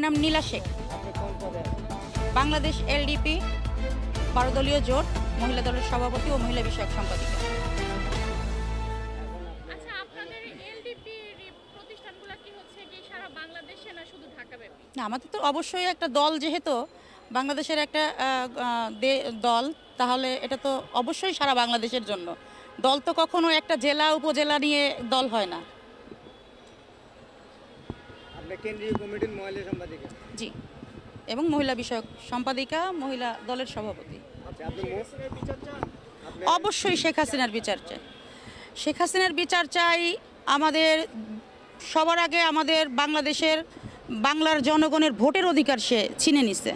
নাম নীলা শেখ, বাংলাদেশ এলডিপি 12 দলীয় জোট মহিলা দলের সভাপতি ও মহিলা বিষয়ক সম্পাদিকা। আচ্ছা, আপনাদের এলডিপি প্রতিষ্ঠানগুলো কি হচ্ছে কি সারা বাংলাদেশে না শুধু ঢাকাব্যাপী? না, আমাদের তো অবশ্যই একটা দল, যেহেতু বাংলাদেশের একটা দল, তাহলে এটা তো অবশ্যই সারা বাংলাদেশের জন্য। দল তো কখনো একটা জেলা উপজেলা নিয়ে দল হয় না। আপনি কেন্দ্রীয় কমিটির মহিলা সম্পাদিকা? জি, এবং মহিলা বিষয়ক সম্পাদিকা, মহিলা দলের সভাপতি। অবশ্যই শেখ হাসিনার বিচার চাই। শেখ হাসিনার বিচার চাই। আমাদের সবার আগে আমাদের বাংলার জনগণের ভোটের অধিকার সে ছিনে নিছে।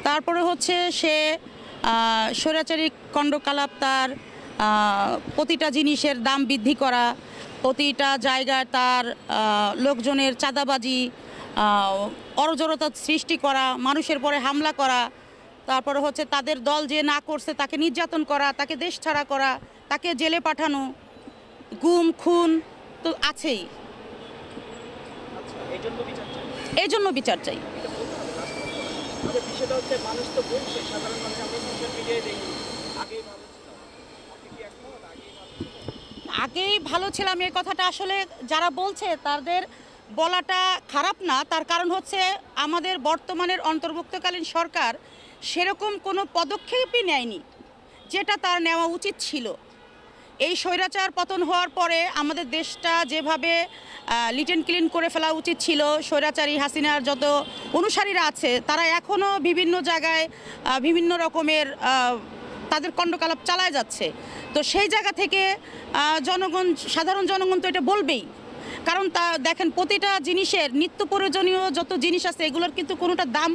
তারপরে হচ্ছে সে স্বৈরাচারী কাণ্ডকলাপ, তার প্রতিটা জিনিসের দাম বৃদ্ধি করা, প্রতিটা জায়গায় তার লোকজনের চাঁদাবাজি, অরাজকতা সৃষ্টি করা, মানুষের পরে হামলা করা, তারপরে হচ্ছে তাদের দল যে না করছে তাকে নির্যাতন করা, তাকে দেশ ছাড়া করা, তাকে জেলে পাঠানো, গুম খুন তো আছেই। এই জন্য বিচার চাই। আগেই ভালো ছিলাম, এই কথাটা আসলে যারা বলছে তাদের বলাটা খারাপ না। তার কারণ হচ্ছে আমাদের বর্তমানের অন্তর্ভুক্তকালীন সরকার সেরকম কোনো পদক্ষেপই নেয়নি যেটা তার নেওয়া উচিত ছিল। এই স্বৈরাচার পতন হওয়ার পরে আমাদের দেশটা যেভাবে লিটেন ক্লিন করে ফেলা উচিত ছিল, স্বৈরাচারী হাসিনার যত অনুসারীরা আছে তারা এখনও বিভিন্ন জায়গায় বিভিন্ন রকমের তাদের কাণ্ডকলাপ চালায় যাচ্ছে। তো সেই জায়গা থেকে সাধারণ জনগণ তো এটা বলবেই। কারণ তা দেখেন, প্রতিটা জিনিসের নিত্য প্রয়োজনীয় যত জিনিস আছে এগুলোর কিন্তু কোনোটা দাম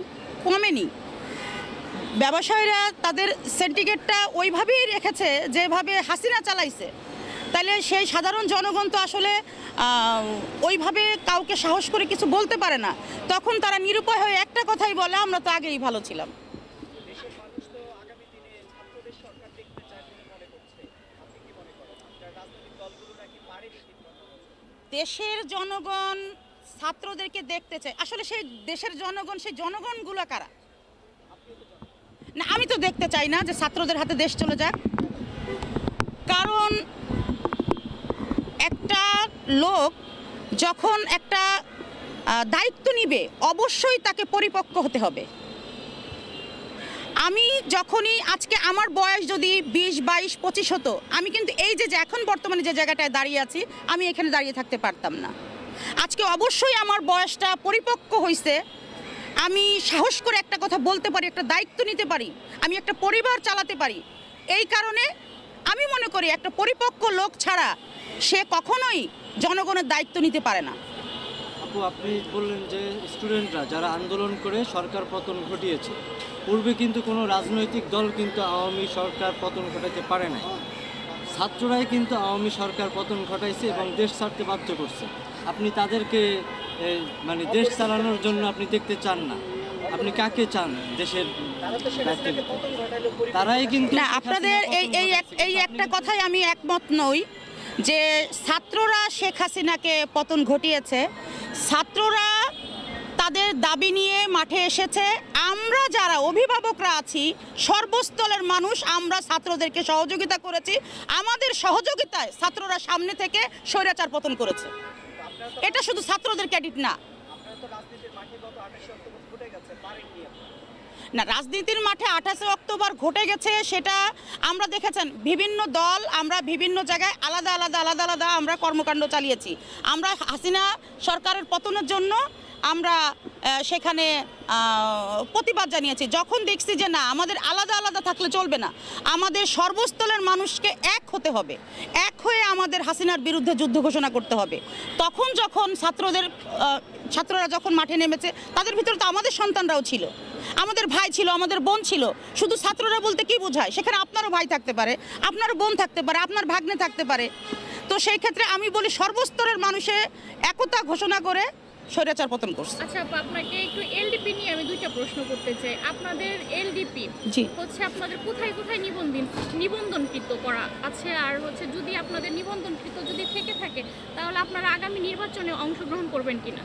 কমেনি। ব্যবসায়ীরা তাদের সেন্টিগ্রেডটা ওইভাবেই রেখেছে যেভাবে হাসিনা চালাইছে। তাহলে সেই সাধারণ জনগণ তো আসলে ওইভাবে কাউকে সাহস করে কিছু বলতে পারে না। তখন তারা নিরুপায় হয়ে একটা কথাই বলে, আমরা তো আগেই ভালো ছিলাম। দেশের জনগণ ছাত্রদেরকে দেখতে চায়। আসলে সেই দেশের জনগণ, সেই জনগণগুলো কারা? না, আমি তো দেখতে চাই না যে ছাত্রদের হাতে দেশ চলে যাক। কারণ একটা লোক যখন একটা দায়িত্ব নিবে অবশ্যই তাকে পরিপক্ক হতে হবে। আমি যখনই আজকে আমার বয়স যদি 20, 22, 25 হতো, আমি কিন্তু এই যে এখন বর্তমানে যে জায়গাটায় দাঁড়িয়ে আছি আমি এখানে দাঁড়িয়ে থাকতে পারতাম না। আজকে অবশ্যই আমার বয়সটা পরিপক্ক হয়েছে, আমি সাহস করে একটা কথা বলতে পারি, একটা দায়িত্ব নিতে পারি, আমি একটা পরিবার চালাতে পারি। এই কারণে আমি মনে করি একটা পরিপক্ক লোক ছাড়া সে কখনোই জনগণের দায়িত্ব নিতে পারে না। আপু, আপনি বললেন যে স্টুডেন্টরা যারা আন্দোলন করে সরকার পতন ঘটিয়েছে, পূর্বে কিন্তু কোনো রাজনৈতিক দল কিন্তু আওয়ামী সরকার পতন ঘটাতে পারে নাই। ছাত্ররাই কিন্তু আওয়ামী সরকার পতন ঘটাইছে এবং দেশ ছাড়তে বাধ্য করছে। আপনি তাদেরকে মানে দেশ চালানোর জন্য আপনি দেখতে চান না, আপনি কাকে চান দেশের দায়িত্ব? তারাই কিন্তু না, আপনাদের এই একটা কথাই আমি একমত নই যে ছাত্ররা শেখ হাসিনাকে পতন ঘটিয়েছে। ছাত্ররা তাদের দাবি নিয়ে মাঠে এসেছে। আমরা যারা অভিভাবকরা আছি, সর্বস্তরের মানুষ, আমরা ছাত্রদেরকে সহযোগিতা করেছি। আমাদের সহযোগিতায় ছাত্ররা সামনে থেকে স্বৈরাচার পতন করেছে। এটা শুধু ছাত্রদের ক্রেডিট না। না, রাজনীতির মাঠে 28 অক্টোবর ঘটে গেছে, সেটা আমরা দেখেছেন। বিভিন্ন দল, আমরা বিভিন্ন জায়গায় আলাদা আলাদা আমরা কর্মকাণ্ড চালিয়েছি। আমরা হাসিনা সরকারের পতনের জন্য আমরা সেখানে প্রতিবাদ জানিয়েছি। যখন দেখছি যে না, আমাদের আলাদা থাকলে চলবে না, আমাদের সর্বস্তরের মানুষকে এক হতে হবে, এক হয়ে আমাদের হাসিনার বিরুদ্ধে যুদ্ধ ঘোষণা করতে হবে, তখন যখন ছাত্ররা যখন মাঠে নেমেছে, তাদের ভিতরে তো আমাদের সন্তানরাও ছিল, আমাদের ভাই ছিল, আমাদের বোন ছিল। শুধু ছাত্ররা বলতে কি বোঝায়? সেখানে আপনারও ভাই থাকতে পারে, আপনারও বোন থাকতে পারে, আপনার ভাগ্নে থাকতে পারে। তো সেই ক্ষেত্রে আমি বলি সর্বস্তরের মানুষে একতা ঘোষণা করে স্বৈরাচার পতন করছে। আচ্ছা, আপনাকে একটু এলডিপি নিয়ে আমি দুইটা প্রশ্ন করতে চাই। আপনাদের এলডিপি হচ্ছে আপনাদের কোথায় নিবন্ধনকৃত করা আছে? আর হচ্ছে যদি আপনাদের নিবন্ধনকৃত যদি থেকে থাকে তাহলে আপনারা আগামী নির্বাচনে অংশগ্রহণ করবেন কিনা?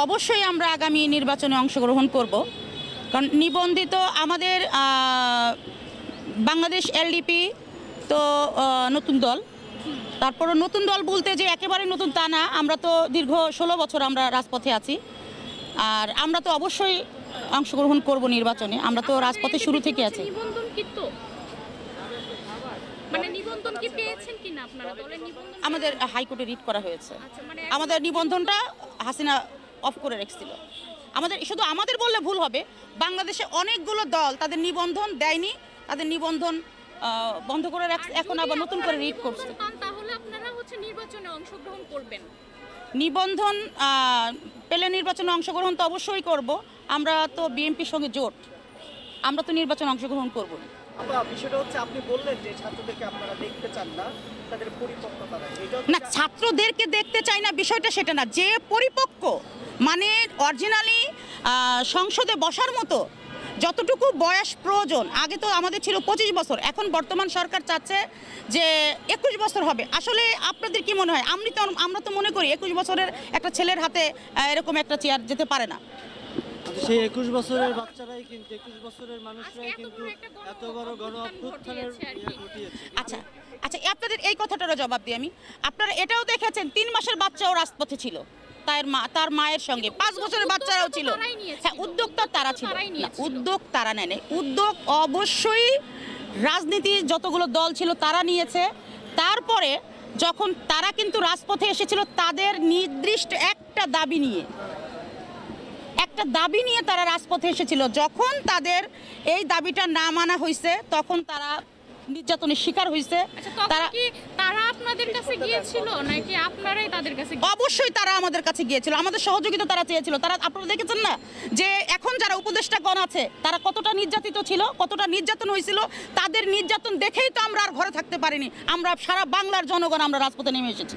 অবশ্যই আমরা আগামী নির্বাচনে অংশগ্রহণ করব, কারণ নিবন্ধিত আমাদের বাংলাদেশ এলডিপি তো নতুন দল। তারপরও নতুন দল বলতে যে একেবারে নতুন তা না, আমরা তো দীর্ঘ 16 বছর আমরা রাজপথে আছি, আর আমরা তো অবশ্যই অংশগ্রহণ করব নির্বাচনে। আমরা তো রাজপথে শুরু থেকে আছি। নিবন্ধনকৃত মানে নিবন্ধন কি পেয়েছেন কিনা আপনারা দলের নিবন্ধন? আমাদের হাইকোর্টে রিট করা হয়েছে। আচ্ছা, মানে আমাদের নিবন্ধনটা হাসিনা অফ করে রেখেছিল। শুধু আমাদের বললে ভুল হবে, বাংলাদেশে অনেকগুলো দল তাদের নিবন্ধন দেয়নি, তাদের নিবন্ধন বন্ধ করে রাখছে, এখন আবার নতুন করে রিট করছে। তাহলে আপনারা হচ্ছে নির্বাচনে অংশগ্রহণ করবেন? নিবন্ধন পেলে নির্বাচনে অংশগ্রহণ তো অবশ্যই করব। আমরা তো বিএনপির সঙ্গে জোট, আমরা তো নির্বাচনে অংশগ্রহণ করব। বিষয়টা হচ্ছে আপনি বললেন যে ছাত্রদেরকে আপনারা দেখতে চান না, তাদের পরিপক্কতা নাই। না, ছাত্রদেরকে দেখতে চাই না বিষয়টা সেটা না, যে পরিপক্ক মানে অরিজিনালি সংসদে বসার মতো যতটুকু বয়স প্রয়োজন। আগে তো আমাদের ছিল 25 বছর, এখন বর্তমান সরকার চাচ্ছে যে 21 বছর হবে। আসলে আপনাদের কি মনে হয়? আমরা তো মনে করি 21 বছরের একটা ছেলের হাতে এরকম একটা চেয়ার যেতে পারে না। সেই 21 বছরের বাচ্চারাই কিন্তু 21 বছরের মানুষরাই কিন্তু এত বড় গণ অভ্যুত্থানের ঘটিয়েছে। আচ্ছা, আপনাদের এই কথাটারও জবাব দিই আমি। আপনারা এটাও দেখেছেন 3 মাসের বাচ্চাও রাজপথে ছিল, তার মায়ের সঙ্গে 5 বছরের বাচ্চারাও ছিল। হ্যাঁ, উদ্যোক্তা তারা ছিল, উদ্যোগ তারা নেয়। উদ্যোগ অবশ্যই রাজনীতি যতগুলো দল ছিল তারা নিয়েছে। তারপরে যখন তারা কিন্তু রাজপথে এসেছিল তাদের নির্দিষ্ট একটা দাবি নিয়ে তারা রাজপথে এসেছিল। যখন তাদের এই দাবিটা না মানা হয়েছে তখন তারা নির্যাতনের শিকার হয়েছে। তারা আপনাদের কাছে গিয়েছিল নাকি আপনারাই তাদের কাছে? অবশ্যই তারা আমাদের কাছে গিয়েছিল, আমাদের সহযোগিতা তারা চেয়েছিল। আপনারা দেখেছেন না যে এখন যারা উপদেষ্টাগণ আছে তারা কতটা নির্যাতিত ছিল, কতটা নির্যাতন হয়েছিল। তাদের নির্যাতন দেখেই তো আমরা আর ঘরে থাকতে পারিনি। আমরা সারা বাংলার জনগণ আমরা রাজপথে নেমে এসেছি।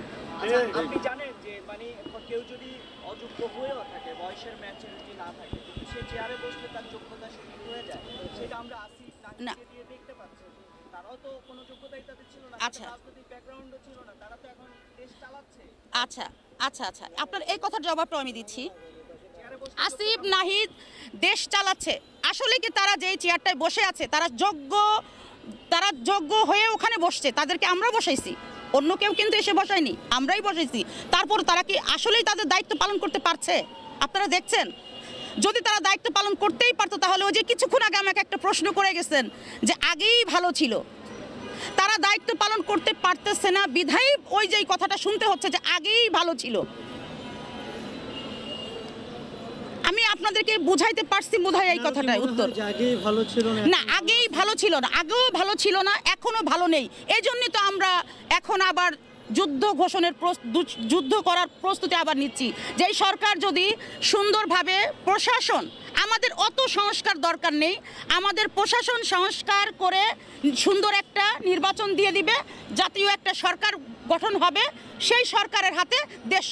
আপনি জানেন যে মানে কেউ যদি অযোগ্য হয়েও থাকে, বয়সের ম্যাচুরিটি না থাকে, কিন্তু সে চেয়ারে বসলে তার যোগ্যতা সঠিক হয়ে যায়, সেটা আমরা না দিয়ে দেখতে পাচ্ছি। তারাও তো কোনো যোগ্যতাই তাদের ছিল না, রাজনৈতিক ব্যাকগ্রাউন্ডও ছিল না, তারা তো এখন দেশ চালাচ্ছে। আচ্ছা, আপনার এই কথার জবাবটা আমি দিচ্ছি। আসিফ নাহিদ দেশ চালাচ্ছে, আসলে কি তারা যেই চেয়ারটায় বসে আছে তারা যোগ্য হয়ে ওখানে বসছে, তাদেরকে আমরা বসাইছি, অন্য কেউ কিন্তু এসে বসায়নি, আমরাই বসাইছি। তারপর তারা কি আসলেই তাদের দায়িত্ব পালন করতে পারছে? আপনারা দেখছেন, যদি তারা দায়িত্ব পালন করতেই পারতো তাহলে ওই যে কিছুক্ষণ আগে আমাকে একটা প্রশ্ন করে গেছেন যে আগেই ভালো ছিল, তারা দায়িত্ব পালন করতে পারতেছে না বিধায় ওই যে কথাটা শুনতে হচ্ছে যে আগেই ভালো ছিল। আমি আপনাদেরকে বুঝাইতে পারছি বোধহয় এই কথাটাই উত্তর। আগেই ভালো ছিল না, আগেই ভালো ছিল না, আগেও ভালো ছিল না, এখনো ভালো নেই। এই জন্যই তো আমরা এখন আবার যুদ্ধ করার প্রস্তুতি আবার নিচ্ছি। যেই সরকার যদি সুন্দরভাবে প্রশাসন, আমাদের অত সংস্কার দরকার নেই, আমাদের প্রশাসন সংস্কার করে সুন্দর একটা নির্বাচন দিয়ে দিবে, জাতীয় একটা সরকার গঠন হবে, সেই সরকারের হাতে দেশ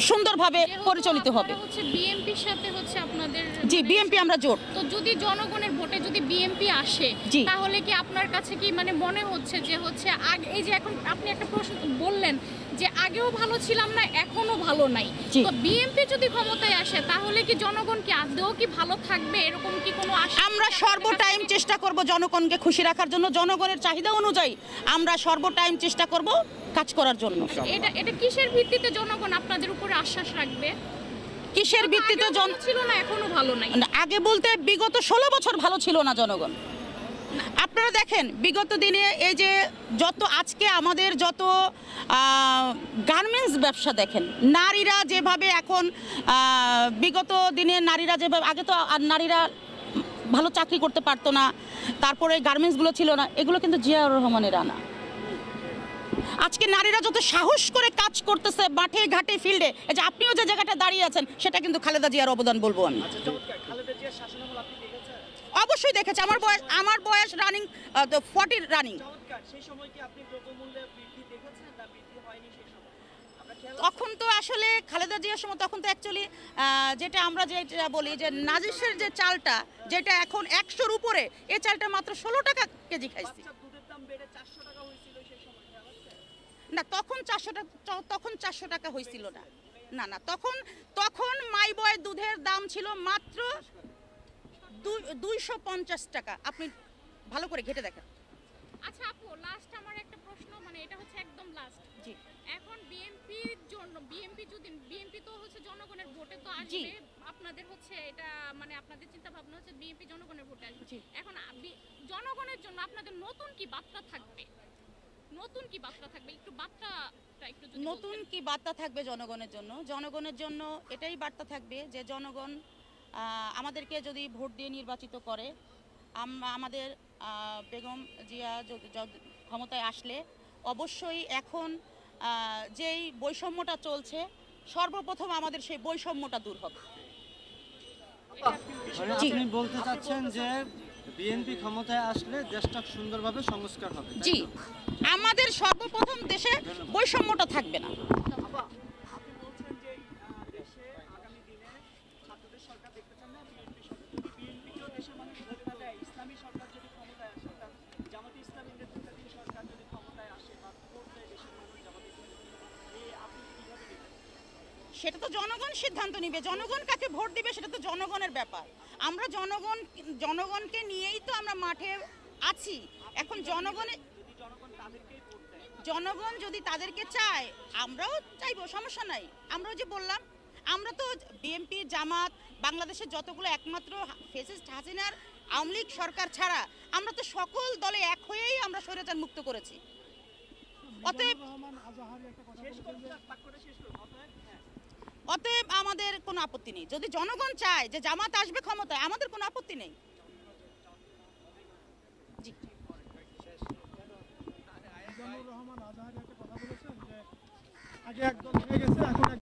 সুন্দরভাবে পরিচালিত হবে। বিএনপির সাথে হচ্ছে আপনাদের? জি, বিএনপি আমরা জোট। তো যদি জনগণের ভোটে যদি বিএনপি আসে তাহলে কি আপনার কাছে কি মানে মনে হচ্ছে যে হচ্ছে এই যে এখন আপনি একটা প্রশ্ন বললেন যে আগেও ভালো ছিলাম না এখনো ভালো নাই, তো বিএনপি যদি ক্ষমতায় আসে তাহলে কি জনগণ কি আদৌ কি ভালো থাকবে, এরকম কি কোনো আশা? আমরা সর্বটাইম চেষ্টা করব জনগণকে খুশি রাখার জন্য, জনগণের চাহিদা অনুযায়ী আমরা সর্বটাইম চেষ্টা করব কাজ করার জন্য। এটা কিসের ভিত্তিতে জনগণ আপনাদের উপরে আশ্বাস রাখবে? কিসের ভিত্তিতে? ছিল না এখনো ভালো নাই? আগে বলতে বিগত 16 বছর ভালো ছিল না জনগণ। আপনারা দেখেন বিগত দিনে এই যে আজকে আমাদের যত গার্মেন্টস ব্যবসা দেখেন, নারীরা যেভাবে এখন বিগত দিনে নারীরা যেভাবে, আগে তো নারীরা ভালো চাকরি করতে পারতো না, তারপরে গার্মেন্টসগুলো ছিল না, এগুলো কিন্তু জিয়াউর রহমানের আনা। আজকে নারীরা যত সাহস করে কাজ করতেছে মাঠে ঘাটে ফিল্ডে, এই যে আপনিও যে জায়গাটা দাঁড়িয়ে আছেন সেটা কিন্তু খালেদা জিয়ার অবদান বলবো আমি। অবশ্যই দেখেছি, আমার বয়স রানিং 40 রানিং। তখন তো আসলে খালেদা জিয়ার সময় তখন তো অ্যাকচুয়ালি যেটা আমরা যেটা বলি যে নাজিসের যে চালটা যেটা এখন 100-র উপরে, এই চালটা মাত্র 16 টাকা কেজি খাইছি। না, তখন 400 টাকা হয়েছিল না। না না, তখন তখন মাই বয় দুধের দাম ছিল মাত্র 250 টাকা। আপনি ভালো করে ঘেটে দেখেন। আচ্ছা আপু, লাস্ট আমার একটা প্রশ্ন, মানে এটা হচ্ছে একদম লাস্ট। জি। এখন বিএনপির জন্য বিএনপি তো হচ্ছে জনগণের ভোটে তো জি। আসবে, আপনাদের হচ্ছে এটা মানে আপনাদের চিন্তা ভাবনা হচ্ছে বিএনপি জনগণের ভোটে আসবে। জি। এখন জনগণের জন্য আপনাদের নতুন কি বার্তা থাকবে? নতুন কি বার্তা থাকবে একটু বার্তাটা একটু যদি নতুন বলতেন। কি বার্তা থাকবে জনগণের জন্য? জনগণের জন্য এটাই বার্তা থাকবে যে জনগণ আমাদেরকে যদি ভোট দিয়ে নির্বাচিত করে, আমাদের বেগম জিয়া ক্ষমতায় আসলে অবশ্যই এখন যেই বৈষম্যটা চলছে, সর্বপ্রথম আমাদের সেই বৈষম্যটা দূর হবে। মানে জি। আপনি বলতে চাচ্ছেন যে বিএনপি ক্ষমতায় আসলে দেশটা সুন্দরভাবে সংস্কার হবে, তাই জি, তো? আমাদের সর্বপ্রথম দেশে বৈষম্যটা থাকবে না। আপা, আপনি বলছেন যে দেশে আগামী দিনে ছাত্রদের সরকার দেখতে চান না, বিএনপি সরকার। যদি বিএনপিকেও দেশের মানুষ ভোট না দেয়, ইসলামী সরকার যদি ক্ষমতায় আসে, অর্থাৎ জামাতে ইসলামী নেতৃত্বাধীন সরকার যদি ক্ষমতায় আসে বা ভোট দেয় দেশের মানুষ জামাতে ইসলামী, আপনি কিভাবে দেখেন? সেটা তো জনগণ সিদ্ধান্ত নিবে। জনগণ কাকে ভোট দিবে সেটা তো জনগণের ব্যাপার। আমরা জনগণকে নিয়েই তো আমরা মাঠে আছি। এখন যদি জনগণ তাদেরকেই ভোট দেয়, জনগণ যদি তাদেরকে চায়, আমরাও চাইবো, সমস্যা নাই। আমরাও যে বললাম, আমরা তো বিএনপি, জামাত, বাংলাদেশের যতগুলো একমাত্র ফ্যাসিস্ট হাসিনার আওয়ামী লীগ সরকার ছাড়া আমরা তো সকল দলে এক হয়েই আমরা স্বৈরাচার মুক্ত করেছি। অতএব শেষ করতে বাক্যটা শেষ করুন। হ্যাঁ, অতএব আমাদের কোনো আপত্তি নেই। যদি জনগণ চায় যে জামাত আসবে ক্ষমতায়, আমাদের কোনো আপত্তি নেই। জি। মিজানুর রহমান আজহারি একটা কথা বলেছেন যে আগে একদল হয়ে গেছে, এখন